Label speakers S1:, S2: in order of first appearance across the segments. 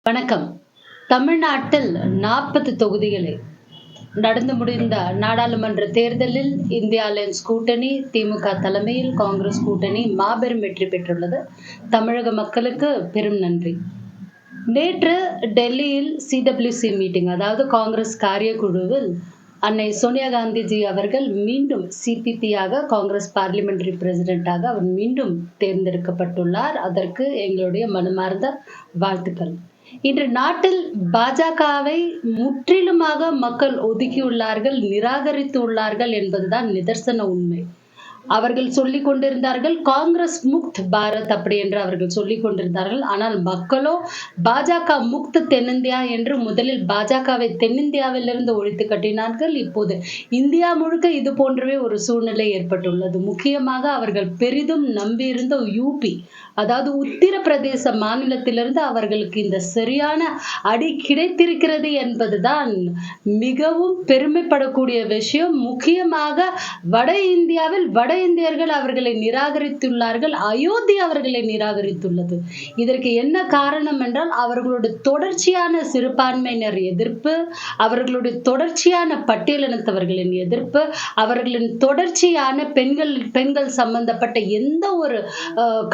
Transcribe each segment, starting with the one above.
S1: வணக்கம். தமிழ்நாட்டில் 40 தொகுதிகளை நடந்து முடிந்த நாடாளுமன்ற தேர்தலில் இந்தியா அலையன்ஸ் கூட்டணி, திமுக தலைமையில் காங்கிரஸ் கூட்டணி மாபெரும் வெற்றி பெற்றுள்ளது. தமிழக மக்களுக்கு பெரும் நன்றி. நேற்று டெல்லியில் சிடபிள்யூசி மீட்டிங், அதாவது காங்கிரஸ் காரியக்குழுவில் அன்னை சோனியா காந்திஜி அவர்கள் மீண்டும் சிபிபியாக காங்கிரஸ் பார்லிமெண்டரி பிரசிடென்டாக அவர் மீண்டும் தேர்ந்தெடுக்கப்பட்டுள்ளார். அதற்கு எங்களுடைய மனமார்ந்த வாழ்த்துக்கள். இன்று நாட்டில் பாஜகவை முற்றிலுமாக மக்கள் ஒதுக்கியுள்ளார்கள், நிராகரித்துள்ளார்கள் என்பதுதான் நிதர்சன உண்மை. அவர்கள் சொல்லிக் கொண்டிருந்தார்கள் காங்கிரஸ் முக்த் பாரத் அப்படி என்று அவர்கள் சொல்லிக் கொண்டிருந்தார்கள். ஆனால் மக்களோ பாஜக முக்த் தென்னிந்தியா என்று முதலில் பாஜகவை தென்னிந்தியாவிலிருந்து ஒழித்து கட்டினார்கள். இப்போது இந்தியா முழுக்க இது போன்றவே ஒரு சூழ்நிலை ஏற்பட்டுள்ளது. முக்கியமாக அவர்கள் பெரிதும் நம்பியிருந்த யூபி, அதாவது உத்தரப்பிரதேச மாநிலத்திலிருந்து அவர்களுக்கு இந்த சரியான அடி கிடைத்திருக்கிறது என்பதுதான் மிகவும் பெருமைப்படக்கூடிய விஷயம். முக்கியமாக வட இந்தியாவில் வட இந்தியர்கள் அவர்களை நிராகரித்துள்ளார்கள். அயோத்தி அவர்களை நிராகரித்துள்ளது. இதற்கு என்ன காரணம் என்றால் அவர்களுடைய தொடர்ச்சியான சிறுபான்மையினர் எதிர்ப்பு, அவர்களுடைய தொடர்ச்சியான பட்டியலினத்தவர்களின் எதிர்ப்பு, அவர்களின் தொடர்ச்சியான பெண்கள் சம்பந்தப்பட்ட எந்த ஒரு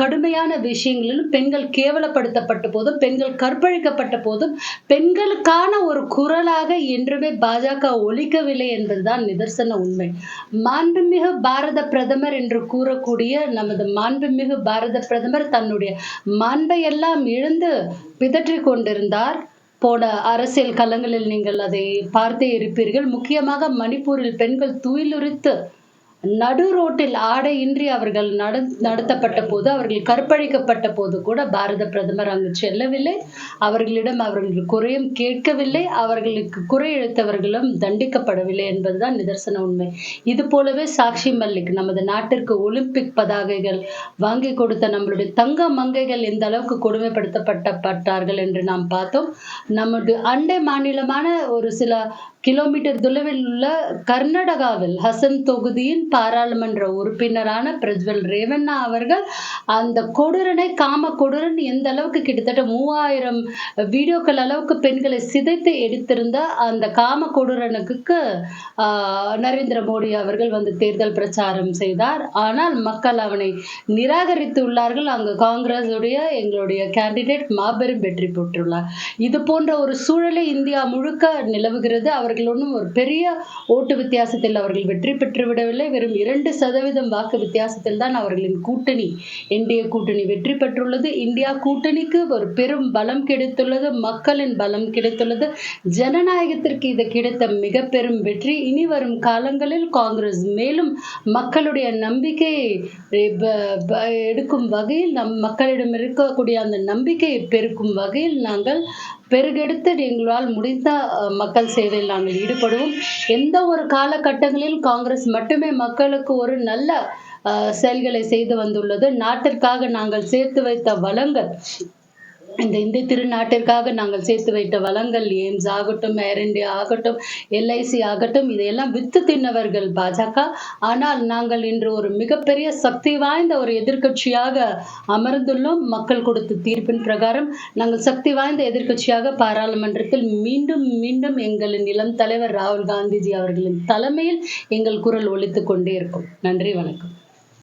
S1: கடுமையான விஷயங்களிலும் பெண்கள் கேவலப்படுத்தப்பட்ட போதும், பெண்கள் கற்பழிக்கப்பட்ட போதும் பெண்களுக்கான ஒரு குரலாக என்றுமே பாஜக ஒலிக்கவில்லை என்பதுதான் நிதர்சன உண்மை. மாண்புமிகு பாரத பிரதமர் என்று கூறக்கூடிய நமது மாண்புமிகு பாரத பிரதமர் தன்னுடைய மாண்பை எல்லாம் இழந்து பிதற்றிக் கொண்டிருந்தார். போன அரசியல் களங்களில் நீங்கள் அதை பார்த்தே இருப்பீர்கள். முக்கியமாக மணிப்பூரில் பெண்கள் துயிலுரித்து நடு ரோட்டில் ஆடையின்றி அவர்கள் நடத்தப்பட்ட போது, அவர்கள் கற்பழிக்கப்பட்ட போது கூட பாரத பிரதமர் அங்கு செல்லவில்லை. அவர்களிடம் அவர்கள் குறையும் கேட்கவில்லை. அவர்களுக்கு குறை இழுத்தவர்களும் தண்டிக்கப்படவில்லை என்பதுதான் நிதர்சன உண்மை. இது போலவே சாக்ஷி மல்லிக், நமது நாட்டிற்கு ஒலிம்பிக் பதாகைகள் வாங்கி கொடுத்த நம்மளுடைய தங்க மங்கைகள் எந்த அளவுக்கு கொடுமைப்படுத்தப்பட்டார்கள் என்று நாம் பார்த்தோம். நமது அண்டை மாநிலமான ஒரு சில கிலோமீட்டர் தொலைவில் உள்ள கர்நாடகாவில் ஹசன் தொகுதியின் பாராளுமன்ற உறுப்பினரான பிரஜ்வல் ரேவண்ணா அவர்கள் அந்த கொடூரனை, காம கொடூரன் எந்த அளவுக்கு கிட்டத்தட்ட 3000 வீடியோக்கள் அளவுக்கு பெண்களை சிதைத்து எடுத்திருந்த அந்த காம கொடூரனுக்கு நரேந்திர மோடி அவர்கள் வந்து தேர்தல் பிரச்சாரம் செய்தார். ஆனால் மக்கள் அவனை நிராகரித்து உள்ளார்கள். அங்கு காங்கிரஸ் எங்களுடைய கேண்டிடேட் மாபெரும் வெற்றி பெற்றுள்ளார். இது போன்ற ஒரு சூழலை இந்தியா முழுக்க நிலவுகிறது. அவர்கள் ஒன்றும் ஒரு பெரிய ஓட்டு வித்தியாசத்தில் அவர்கள் வெற்றி பெற்றுவிடவில்லை. வெறும் 2% வாக்கு வித்தியாசத்தில் தான் அவர்களின் கூட்டணி, என்டிஏ கூட்டணி வெற்றி பெற்றுள்ளது. இந்தியா கூட்டணிக்கு ஒரு பெரும் பலம் கிடைத்துள்ளது, மக்களின் பலம் கிடைத்துள்ளது. ஜனநாயகத்திற்கு இது கிடைத்த மிக பெரும் வெற்றி. இனி வரும் காலங்களில் காங்கிரஸ் மேலும் மக்களுடைய நம்பிக்கையை எடுக்கும் வகையில், மக்களிடம் இருக்கக்கூடிய அந்த நம்பிக்கையை பெருக்கும் வகையில் நாங்கள் பெருகெடுத்து எங்களால் முடிந்த மக்கள் சேவையில் நாங்கள் ஈடுபடுவோம். எந்த ஒரு காலகட்டங்களில் காங்கிரஸ் மட்டுமே மக்களுக்கு ஒரு நல்ல செயல்களை செய்து வந்துள்ளது. நாட்டிற்காக நாங்கள் சேர்த்து வைத்த வளங்கள், இந்த இந்திய திருநாட்டிற்காக நாங்கள் சேர்த்து வைத்த வளங்கள், எய்ம்ஸ் ஆகட்டும், ஏர் இந்தியா ஆகட்டும், எல்ஐசி ஆகட்டும், இதையெல்லாம் வித்து தின்னவர்கள் பாஜக. ஆனால் நாங்கள் இன்று ஒரு மிகப்பெரிய சக்தி வாய்ந்த ஒரு எதிர்க்கட்சியாக அமர்ந்துள்ளோம். மக்கள் கொடுத்த தீர்ப்பின் பிரகாரம் நாங்கள் சக்தி வாய்ந்த எதிர்க்கட்சியாக பாராளுமன்றத்தில் மீண்டும் மீண்டும் எங்களின் இளம் தலைவர் ராகுல் காந்திஜி அவர்களின் தலைமையில் எங்கள் குரல் ஒலித்துக் கொண்டே இருக்கும். நன்றி, வணக்கம்.